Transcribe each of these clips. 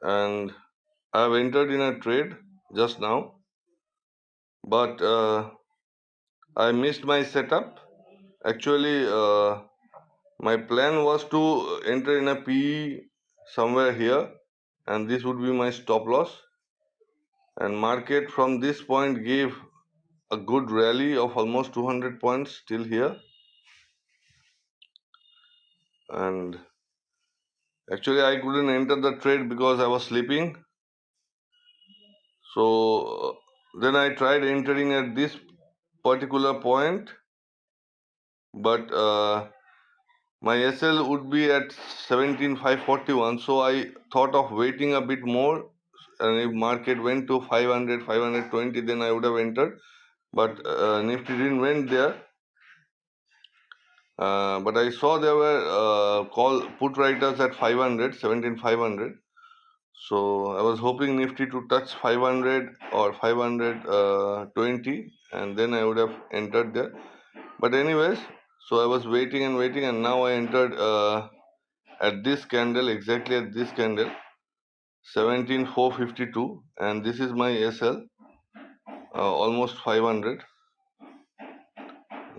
and I have entered in a trade just now, but I missed my setup. Actually, my plan was to enter in a PE somewhere here, and this would be my stop loss. And market from this point gave a good rally of almost 200 points till here. And actually, I couldn't enter the trade because I was sleeping. So then I tried entering at this particular point, but my SL would be at 17,541. So I thought of waiting a bit more, and if market went to 500, 520, then I would have entered. But Nifty didn't went there. But I saw there were call put writers at 500, 17,500. So I was hoping Nifty to touch 500 or 520, and then I would have entered there. But anyways, so I was waiting and waiting, and now I entered at this candle, exactly at this candle, 17,452, and this is my SL, almost 500,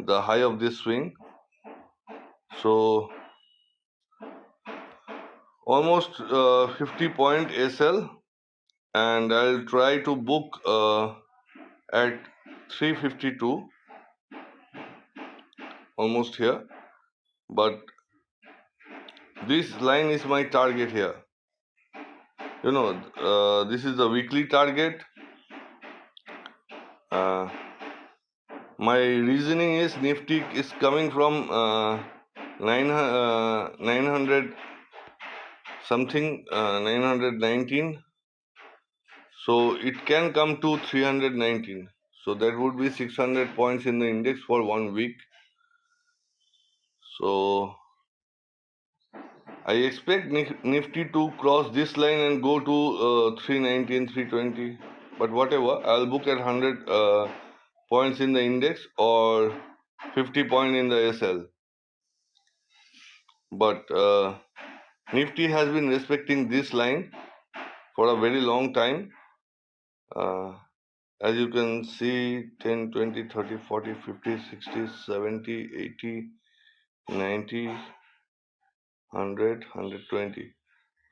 the high of this swing. So almost 50 point SL, and I'll try to book at 352, almost here. But this line is my target here. This is the weekly target. Uh, my reasoning is Nifty is coming from 900 something, 919. So it can come to 319. So that would be 600 points in the index for 1 week. So I expect Nifty to cross this line and go to 319, 320. But whatever, I'll book at 100 points in the index or 50 point in the SL. But Nifty has been respecting this line for a very long time. As you can see, 10, 20, 30, 40, 50, 60, 70, 80, 90, 100, 120.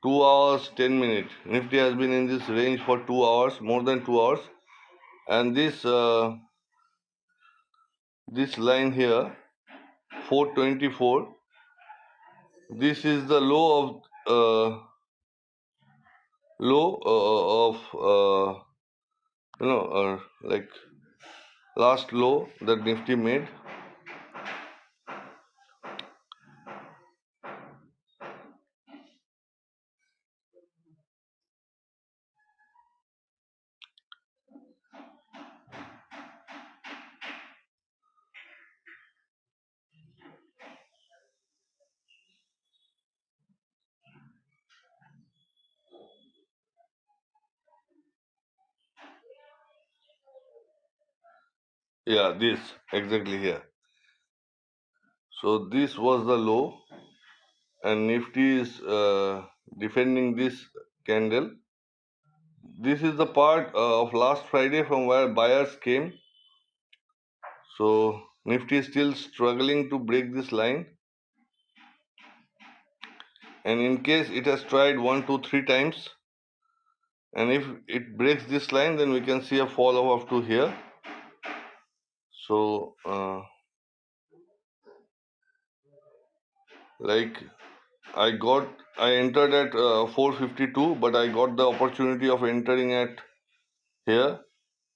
2 hours, 10 minutes. Nifty has been in this range for 2 hours, more than 2 hours. And this line here, 424, this is the low of like last low that Nifty made. Yeah, this exactly here. So this was the low, and Nifty is defending this candle. This is the part of last Friday from where buyers came. So Nifty is still struggling to break this line. And in case it has tried 1, 2, 3 times, and if it breaks this line, then we can see a fall off to here. So like I entered at 452, but I got the opportunity of entering at here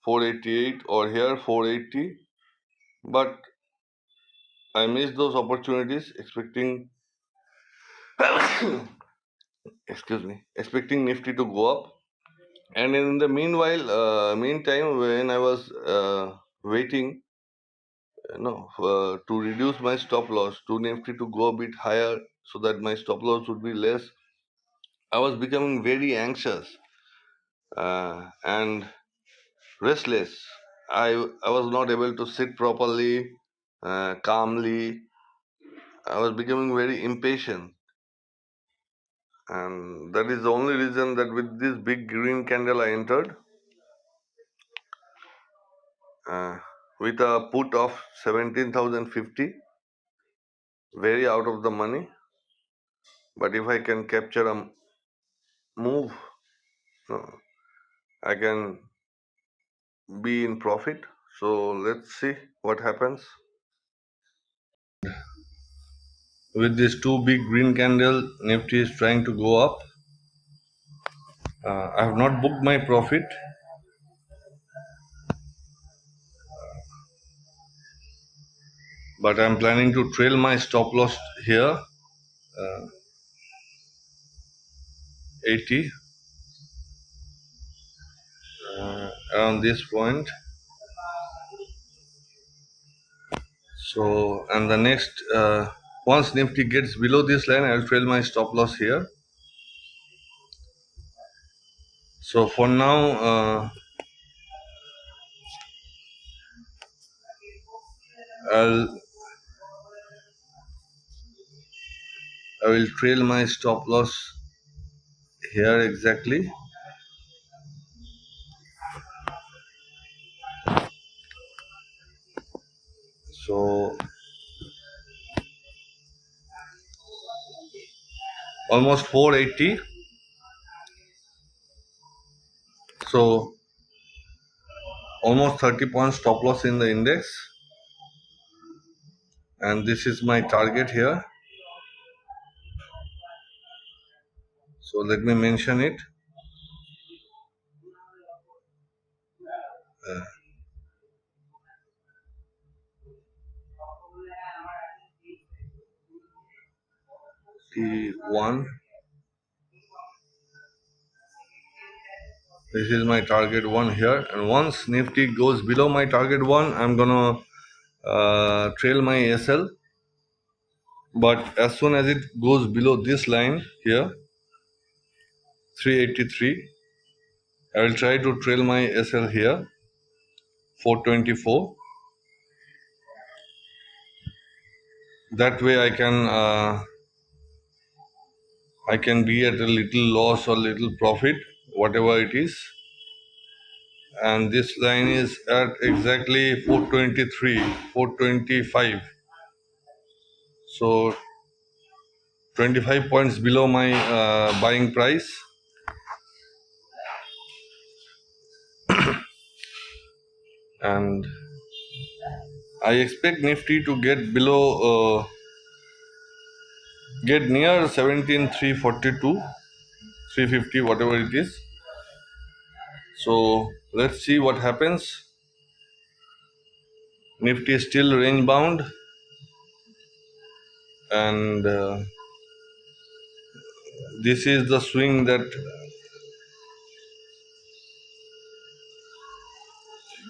488 or here 480, but I missed those opportunities, expecting expecting Nifty to go up. And in the meantime, when I was waiting, to reduce my stop loss, to Nifty to go a bit higher so that my stop loss would be less, I was becoming very anxious and restless. I was not able to sit properly, calmly. I was becoming very impatient. and that is the only reason that with this big green candle I entered with a put of 17,050, very out of the money. But if I can capture a move, I can be in profit. So let's see what happens. With these two big green candle, Nifty is trying to go up. I have not booked my profit, but I'm planning to trail my stop loss here, 80, around this point. So, and the next, once Nifty gets below this line, I'll trail my stop loss here. So for now, I will trail my stop loss here exactly. So almost 480. So almost 30 points stop loss in the index, and this is my target here. So let me mention it. T1. This is my target 1 here, and once Nifty goes below my target 1, I'm gonna trail my SL. But as soon as it goes below this line here, 383, I will try to trail my SL here, 424. That way I can be at a little loss or little profit, whatever it is. And this line is at exactly 423, 425. So 25 points below my buying price. And I expect Nifty to get below, get near 17,342, 350, whatever it is. So let's see what happens. Nifty is still range bound, and this is the swing that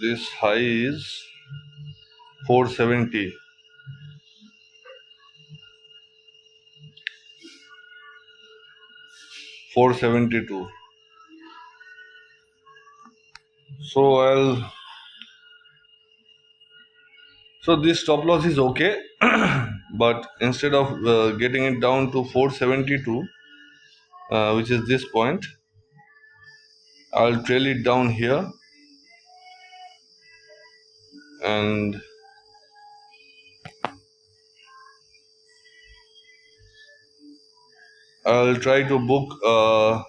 this high is 470, 472. So so this stop loss is okay, but instead of getting it down to 472, which is this point, I'll trail it down here, and I'll try to book a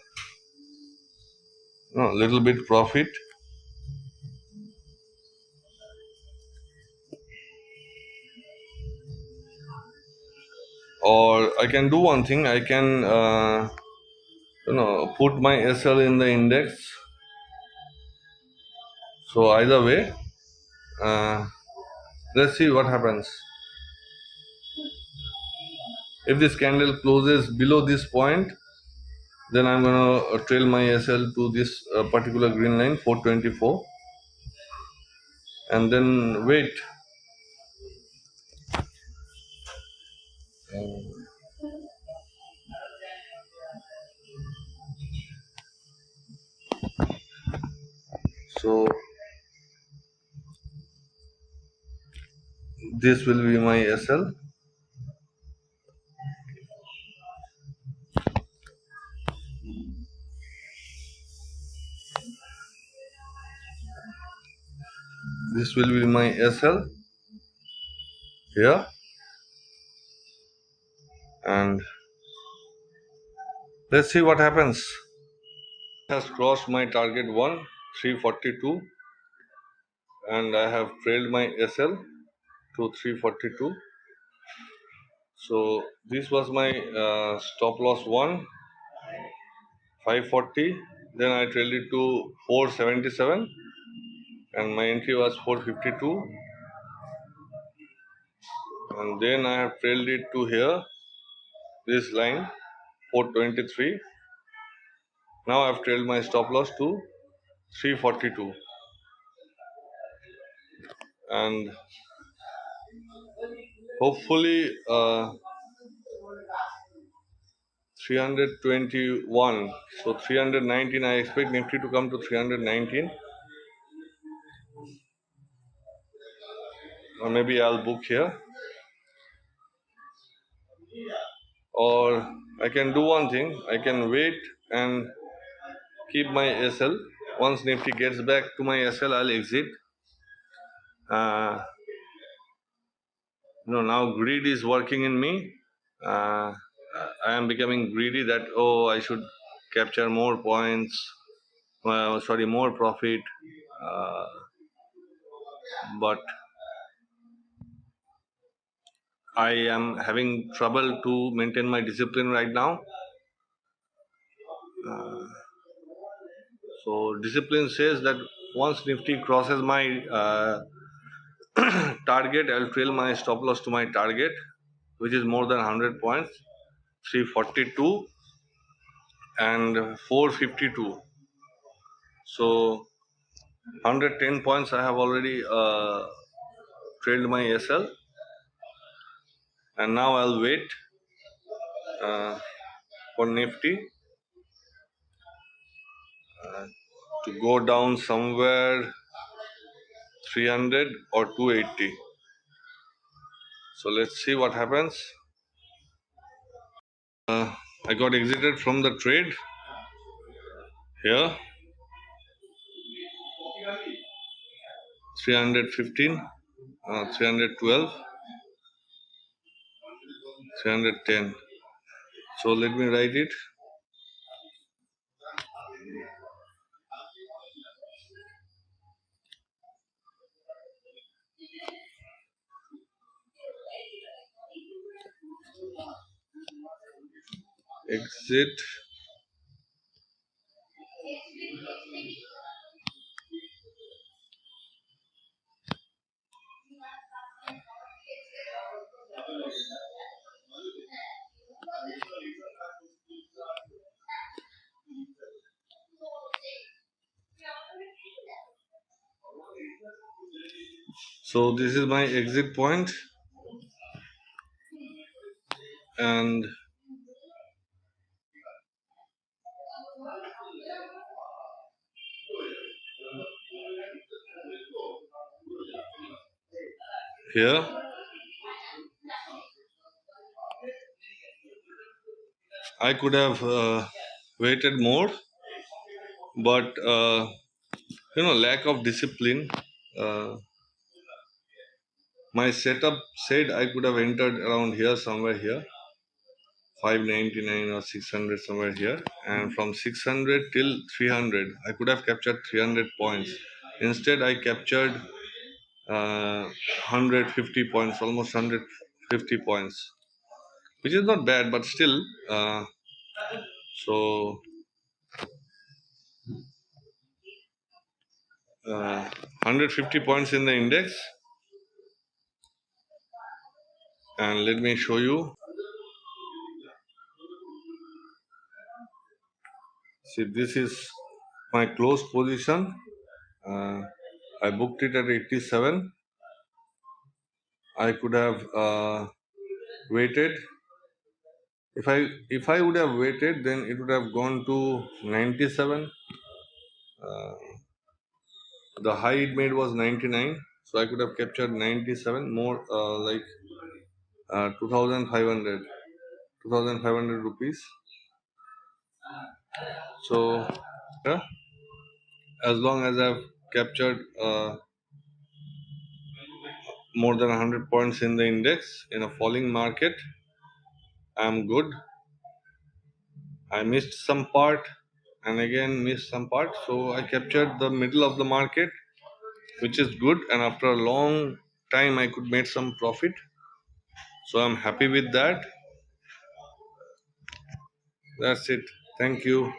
little bit profit. Or I can do one thing. I can put my SL in the index. So either way, let's see what happens. If this candle closes below this point, then I'm gonna trail my SL to this particular green line, 424, and then wait. So this will be my SL. This will be my SL here, and let's see what happens. Has crossed my target 1 342, and I have trailed my SL to 342. So this was my stop loss 1 540. Then I trailed it to 477, and my entry was 452. And then I have trailed it to here, this line 423. Now I have trailed my stop loss to 342, and hopefully 321. So 319. I expect Nifty to come to 319, or maybe I'll book here, or I can do one thing. I can wait and keep my SL. Once Nifty gets back to my SL, I'll exit. Uh, now greed is working in me. Uh, I am becoming greedy that, oh, I should capture more points, more profit. Uh, but I am having trouble to maintain my discipline right now. Uh, so discipline says that once Nifty crosses my target, I'll trail my stop loss to my target, which is more than 100 points, 342 and 452. So 110 points I have already trailed my SL, and now I'll wait uh, for Nifty to go down somewhere 300 or 280. So let's see what happens. I got exited from the trade here, 315, 312, 310. So let me write it. Exit. So this is my exit point, and here I could have waited more, but lack of discipline. Uh, my setup said I could have entered around here, somewhere here, 599 or 600, somewhere here, and from 600 till 300 I could have captured 300 points. Instead I captured 150 points, almost 150 points, which is not bad, but still. So 150 points in the index, and let me show you. See, this is my close position. uh, I booked it at 87. I could have waited. If I would have waited, then it would have gone to 97. uh, the high it made was 99, so I could have captured 97 more, like 2500 rupees. So yeah, as long as I've captured more than 100 points in the index in a falling market. I'm good. I missed some part and again missed some part, so I captured the middle of the market, which is good. And after a long time, I could make some profit, so I'm happy with that. That's it. Thank you.